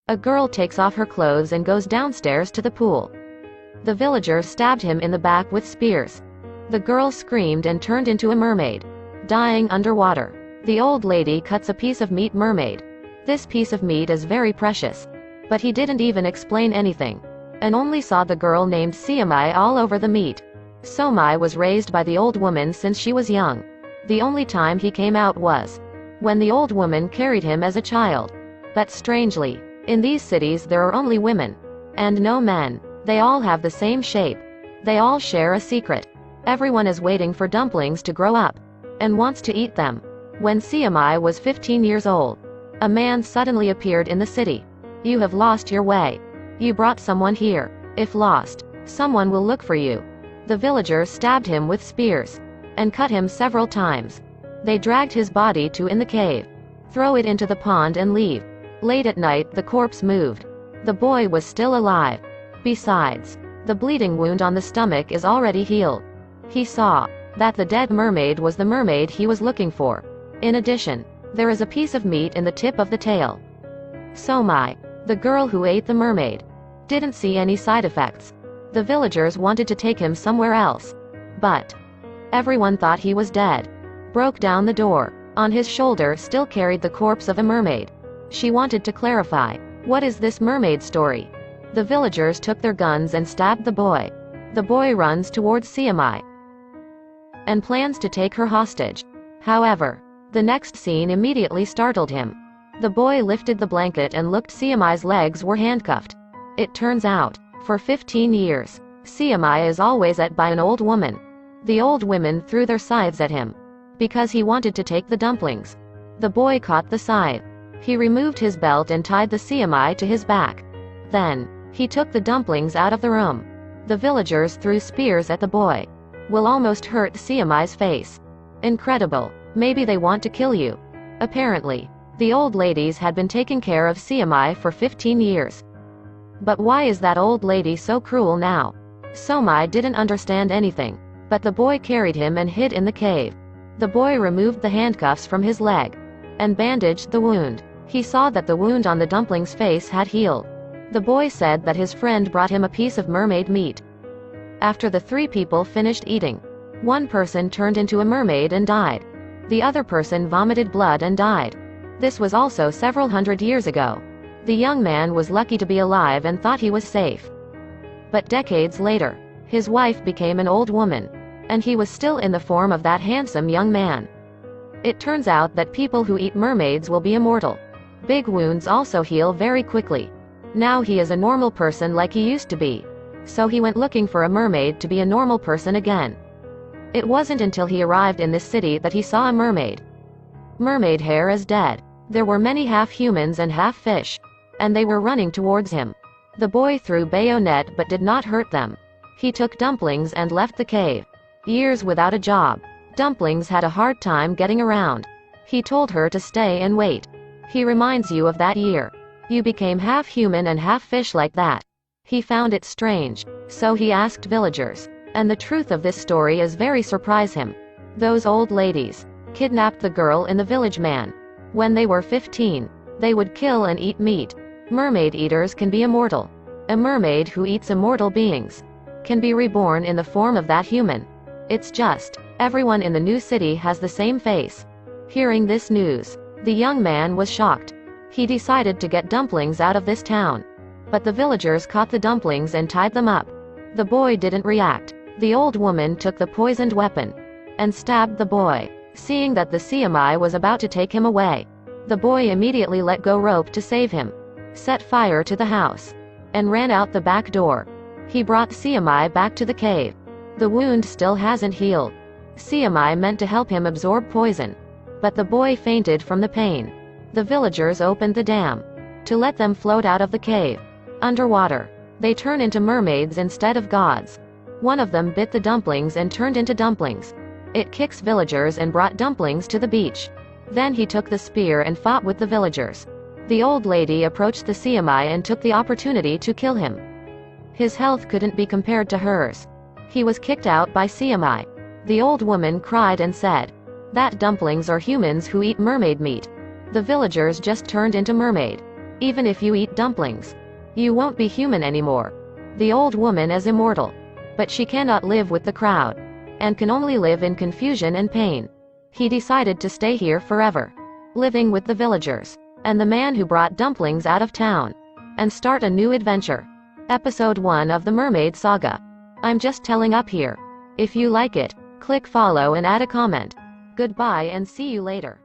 A girl takes off her clothes and goes downstairs to the pool. The villager stabbed him in the back with spears. The girl screamed and turned into a mermaid, dying underwater. The old lady cuts a piece of meat mermaid. This piece of meat is very precious. But he didn't even explain anything, and only saw the girl named Siamai all over the meat. Somai was raised by the old woman since she was young. The only time he came out was when the old woman carried him as a child. But strangely, in these cities there are only women, and no men. They all have the same shape. They all share a secret. Everyone is waiting for dumplings to grow up, and wants to eat them. When Siamai was 15 years old, a man suddenly appeared in the city. You have lost your way. You brought someone here. If lost, someone will look for you. The villagers stabbed him with spears, and cut him several times. They dragged his body to in the cave, throw it into the pond and leave. Late at night the corpse moved. The boy was still alive. Besides, the bleeding wound on the stomach is already healed. He saw that the dead mermaid was the mermaid he was looking for. In addition, there is a piece of meat in the tip of the tail. Somai, the girl who ate the mermaid, didn't see any side effects. The villagers wanted to take him somewhere else, but everyone thought he was dead. Broke down the door. On his shoulder still carried the corpse of a mermaid. She wanted to clarify, what is this mermaid story? The villagers took their guns and stabbed the boy. The boy runs towards Siamai and plans to take her hostage. However, the next scene immediately startled him. The boy lifted the blanket and looked. Siamai's legs were handcuffed. It turns out, for 15 years, Siamai is always by an old woman. The old women threw their scythes at him, because he wanted to take the dumplings. The boy caught the scythe. He removed his belt and tied the Siamai to his back. Then, he took the dumplings out of the room. The villagers threw spears at the boy. Will almost hurt Siamai's face. Incredible. Maybe they want to kill you. Apparently, the old ladies had been taking care of Siamai for 15 years. But why is that old lady so cruel now? Somai didn't understand anything, but the boy carried him and hid in the cave. The boy removed the handcuffs from his leg and bandaged the wound. He saw that the wound on the dumpling's face had healed. The boy said that his friend brought him a piece of mermaid meat. After the three people finished eating, one person turned into a mermaid and died. The other person vomited blood and died. This was also several hundred years ago. The young man was lucky to be alive and thought he was safe. But decades later, his wife became an old woman, and he was still in the form of that handsome young man. It turns out that people who eat mermaids will be immortal. Big wounds also heal very quickly. Now he is a normal person like he used to be. So he went looking for a mermaid to be a normal person again. It wasn't until he arrived in this city that he saw a mermaid. Mermaid hair is dead. There were many half-humans and half-fish, and they were running towards him. The boy threw bayonet but did not hurt them. He took dumplings and left the cave. Years without a job. Dumplings had a hard time getting around. He told her to stay and wait. He reminds you of that year. You became half-human and half-fish like that. He found it strange, so he asked villagers. And the truth of this story is very surprise him. Those old ladies kidnapped the girl in the village man. When they were 15, they would kill and eat meat. Mermaid eaters can be immortal. A mermaid who eats immortal beings can be reborn in the form of that human. It's just, everyone in the new city has the same face. Hearing this news, the young man was shocked. He decided to get dumplings out of this town. But the villagers caught the dumplings and tied them up. The boy didn't react. The old woman took the poisoned weapon and stabbed the boy. Seeing that the Siamai was about to take him away, the boy immediately let go rope to save him, set fire to the house, and ran out the back door. He brought Siamai back to the cave. The wound still hasn't healed. Siamai meant to help him absorb poison, but the boy fainted from the pain. The villagers opened the dam to let them float out of the cave. Underwater, they turn into mermaids instead of gods. One of them bit the dumplings and turned into dumplings. It kicks villagers and brought dumplings to the beach. Then he took the spear and fought with the villagers. The old lady approached the Siamai and took the opportunity to kill him. His health couldn't be compared to hers. He was kicked out by Siamai. The old woman cried and said that dumplings are humans who eat mermaid meat. The villagers just turned into mermaid. Even if you eat dumplings, you won't be human anymore. The old woman is immortal, but she cannot live with the crowd, and can only live in confusion and pain. He decided to stay here forever, living with the villagers, and the man who brought dumplings out of town, and start a new adventure. Episode 1 of the Mermaid Saga. I'm just telling up here. If you like it, click follow and add a comment. Goodbye and see you later.